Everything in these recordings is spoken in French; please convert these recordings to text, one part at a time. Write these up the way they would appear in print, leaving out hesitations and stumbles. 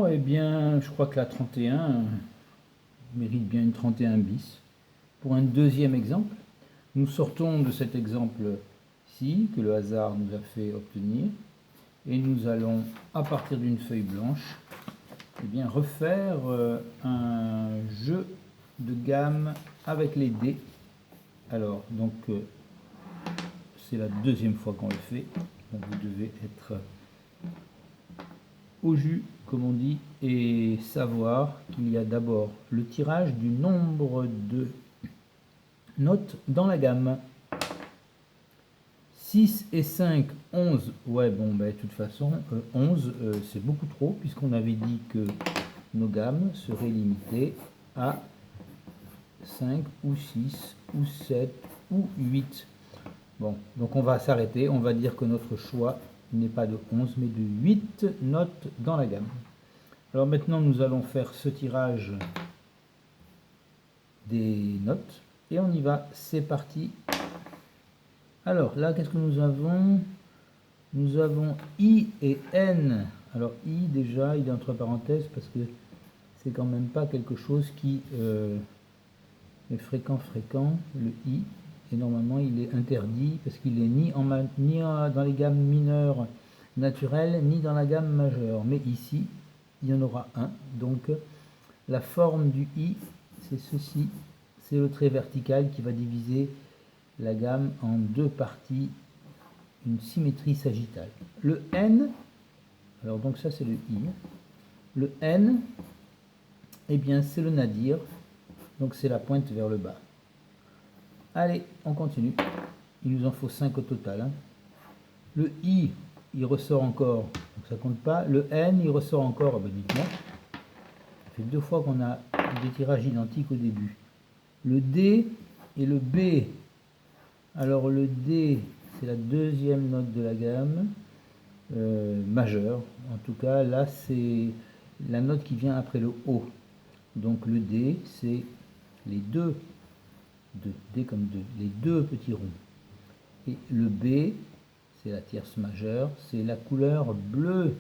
Alors, eh bien, je crois que la 31 mérite bien une 31 bis. Pour un deuxième exemple, nous sortons de cet exemple-ci que le hasard nous a fait obtenir et nous allons, à partir d'une feuille blanche, eh bien, refaire un jeu de gamme avec les dés. Alors, donc, c'est la deuxième fois qu'on le fait, donc vous devez être au jus, comme on dit, et savoir qu'il y a d'abord le tirage du nombre de notes dans la gamme. 6 et 5, 11, ouais bon ben de toute façon 11 c'est beaucoup trop puisqu'on avait dit que nos gammes seraient limitées à 5 ou 6 ou 7 ou 8. Bon, donc on va s'arrêter, on va dire que notre choix n'est pas de 11 mais de 8 notes dans la gamme. Alors maintenant nous allons faire ce tirage des notes et on y va, c'est parti. Alors là qu'est-ce que nous avons? Nous avons I et N. Alors I déjà il est entre parenthèses parce que c'est quand même pas quelque chose qui est fréquent, le I, et normalement il est interdit parce qu'il est ni dans les gammes mineures naturelles ni dans la gamme majeure, mais ici il y en aura un. Donc la forme du I c'est ceci, c'est le trait vertical qui va diviser la gamme en deux parties, une symétrie sagittale. Le N, alors donc ça c'est le I, le N, eh bien c'est le nadir, donc c'est la pointe vers le bas. Allez, on continue. Il nous en faut 5 au total. Hein. Le I, il ressort encore, donc ça compte pas. Le N, il ressort encore, ah ben dites-moi. Ça fait 2 fois qu'on a des tirages identiques au début. Le D et le B. Alors le D, c'est la deuxième note de la gamme, majeure. En tout cas, là, c'est la note qui vient après le O. Donc le D, c'est les deux. D comme 2, les deux petits ronds. Et le B, c'est la tierce majeure, c'est la couleur bleue.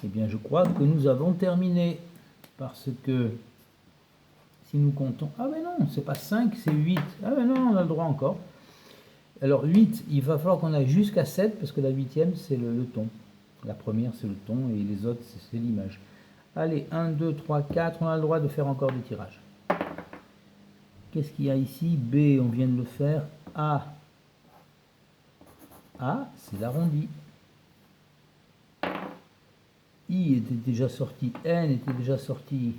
Eh bien, je crois que nous avons terminé. Parce que si nous comptons... Ah mais non, c'est pas 5, c'est 8. Ah mais non, on a le droit encore. Alors 8, il va falloir qu'on aille jusqu'à 7, parce que la huitième, c'est le ton. La première, c'est le ton, et les autres, c'est l'image. Allez, 1, 2, 3, 4, on a le droit de faire encore des tirages. Qu'est-ce qu'il y a ici? B, on vient de le faire. A, c'est l'arrondi. I était déjà sorti. N était déjà sorti.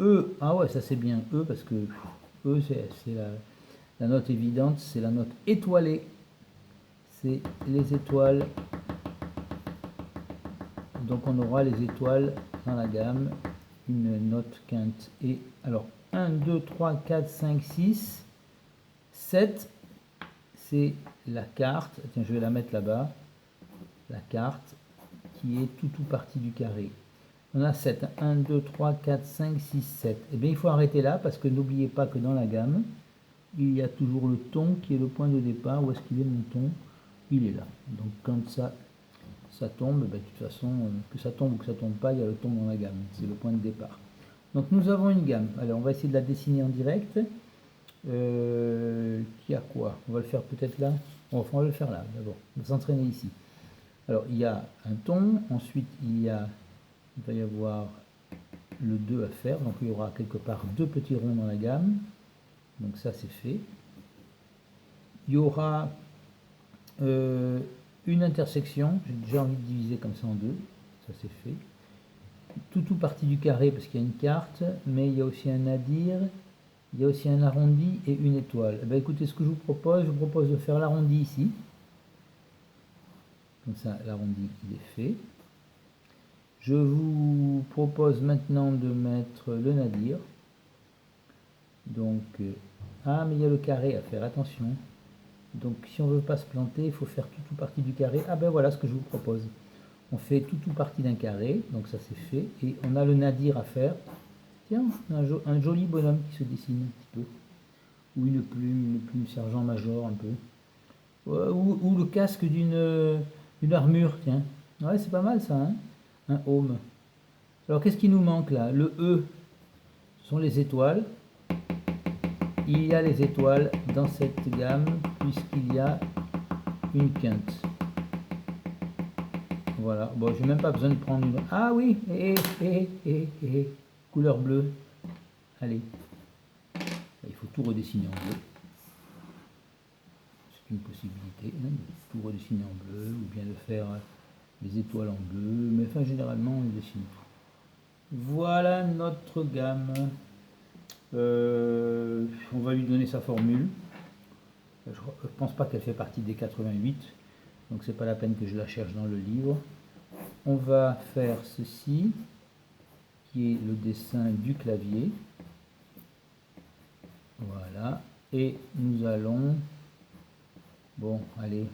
E, ah ouais, ça c'est bien. E, parce que E, c'est la note évidente, c'est la note étoilée. C'est les étoiles. Donc on aura les étoiles dans la gamme. Une note quinte. Et alors, 1, 2, 3, 4, 5, 6, 7, c'est la carte. Tiens, je vais la mettre là-bas. La carte qui est tout partie du carré. On a 7. 1, 2, 3, 4, 5, 6, 7. Et bien, il faut arrêter là parce que n'oubliez pas que dans la gamme, il y a toujours le ton qui est le point de départ. Où est-ce qu'il est mon ton? Il est là. Donc quand ça tombe, ben, de toute façon, que ça tombe ou que ça tombe pas, il y a le ton dans la gamme. C'est le point de départ. Donc nous avons une gamme. Alors on va essayer de la dessiner en direct. Qui a quoi? On va le faire peut-être là. On va le faire là d'abord. On va s'entraîner ici. Alors il y a un ton, ensuite il va y avoir le 2 à faire, donc il y aura quelque part deux petits ronds dans la gamme. Donc ça c'est fait. Il y aura une intersection, j'ai déjà envie de diviser comme ça en deux, ça c'est fait. Tout partie du carré parce qu'il y a une carte, mais il y a aussi un nadir, il y a aussi un arrondi et une étoile. Eh bien, écoutez, ce que je vous propose de faire l'arrondi ici. Comme ça, l'arrondi il est fait. Je vous propose maintenant de mettre le nadir. Donc, ah, mais il y a le carré à faire, attention. Donc, si on ne veut pas se planter, il faut faire tout partie du carré. Ah ben voilà ce que je vous propose. On fait tout partie d'un carré, donc ça c'est fait. Et on a le nadir à faire. Tiens, un joli bonhomme qui se dessine un petit peu. Ou une plume sergent-major un peu. Ou le casque d'une armure, tiens. Ouais, c'est pas mal ça, hein. un ohm. Alors qu'est-ce qui nous manque là? Le E, ce sont les étoiles. Il y a les étoiles dans cette gamme puisqu'il y a une quinte. Voilà, bon, j'ai même pas besoin de prendre une... Ah oui, couleur bleue. Allez, il faut tout redessiner en bleu. C'est une possibilité, hein, de tout redessiner en bleu, ou bien de faire les étoiles en bleu, mais enfin généralement on dessine tout. Voilà notre gamme. On va lui donner sa formule. Je ne pense pas qu'elle fait partie des 88, donc c'est pas la peine que je la cherche dans le livre. On va faire ceci, qui est le dessin du clavier. Voilà, et nous allons... Bon, allez,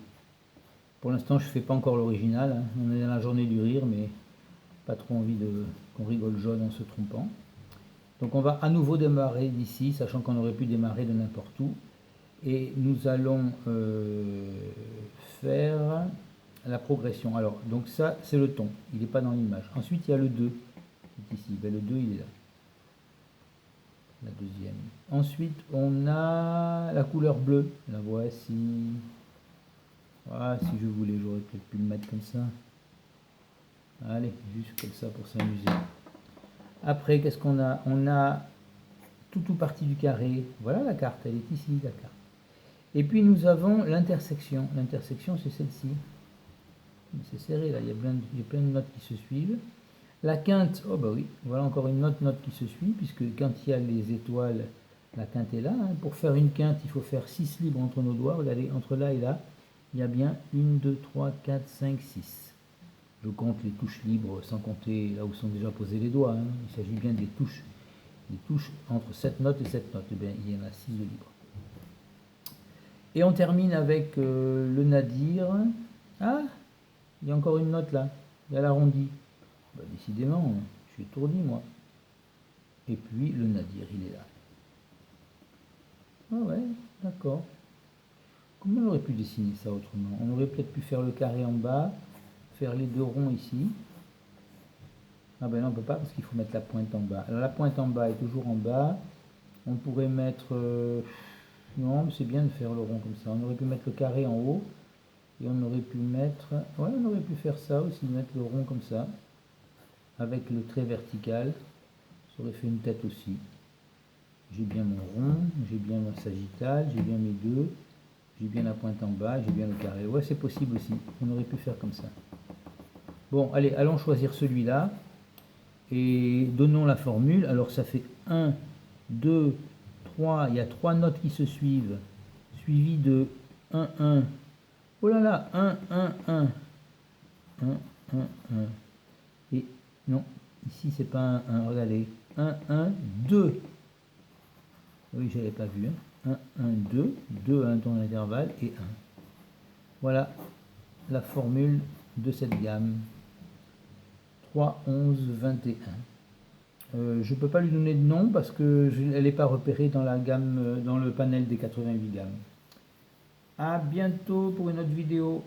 pour l'instant je ne fais pas encore l'original, hein. On est dans la journée du rire, mais pas trop envie qu'on rigole jaune en se trompant. Donc on va à nouveau démarrer d'ici, sachant qu'on aurait pu démarrer de n'importe où. Et nous allons faire la progression. Alors, donc ça, c'est le ton, il n'est pas dans l'image. Ensuite, il y a le 2, ici. Ben, le 2, il est là. La deuxième. Ensuite, on a la couleur bleue. La voici. Voilà, si je voulais, j'aurais peut-être pu le mettre comme ça. Allez, juste comme ça pour s'amuser. Après, qu'est-ce qu'on a? On a tout partie du carré. Voilà la carte, elle est ici, la carte. Et puis nous avons l'intersection. L'intersection, c'est celle-ci. C'est serré là, il y a plein de notes qui se suivent. La quinte, oh bah oui, voilà encore une note qui se suit, puisque quand il y a les étoiles, la quinte est là. Hein. Pour faire une quinte, il faut faire 6 libres entre nos doigts. Regardez, entre là et là, il y a bien 1, 2, 3, 4, 5, 6. Je compte les touches libres sans compter là où sont déjà posés les doigts. Hein. Il s'agit bien des touches entre cette note et cette note. Eh bien, il y en a 6 de libres. Et on termine avec le nadir. Ah, il y a encore une note là. Il y a l'arrondi. Bah, décidément, je suis étourdi moi. Et puis le nadir, il est là. Ah ouais, d'accord. Comment on aurait pu dessiner ça autrement? On aurait peut-être pu faire le carré en bas, faire les deux ronds ici. Ah ben non, on ne peut pas parce qu'il faut mettre la pointe en bas. Alors la pointe en bas est toujours en bas. On pourrait mettre... non, mais c'est bien de faire le rond comme ça. On aurait pu mettre le carré en haut. Et on aurait pu mettre... Ouais, on aurait pu faire ça aussi, mettre le rond comme ça. Avec le trait vertical. Ça aurait fait une tête aussi. J'ai bien mon rond, j'ai bien ma sagittale, j'ai bien mes deux. J'ai bien la pointe en bas, j'ai bien le carré. Ouais, c'est possible aussi. On aurait pu faire comme ça. Bon, allez, allons choisir celui-là. Et donnons la formule. Alors, ça fait 1, 2, 3. Il y a 3 notes qui se suivent. Suivi de 1, 1. Oh là là, 1, 1, 1. 1, 1, 1. Et non, ici, c'est pas un 1. Regardez. 1, 1, 2. Oui, je n'avais pas vu. 1, 1, 2. 2 à un temps d'intervalle et 1. Voilà la formule de cette gamme. 3, 11, 21. Je ne peux pas lui donner de nom parce qu'elle n'est pas repérée dans la gamme, dans le panel des 88 gammes. A bientôt pour une autre vidéo.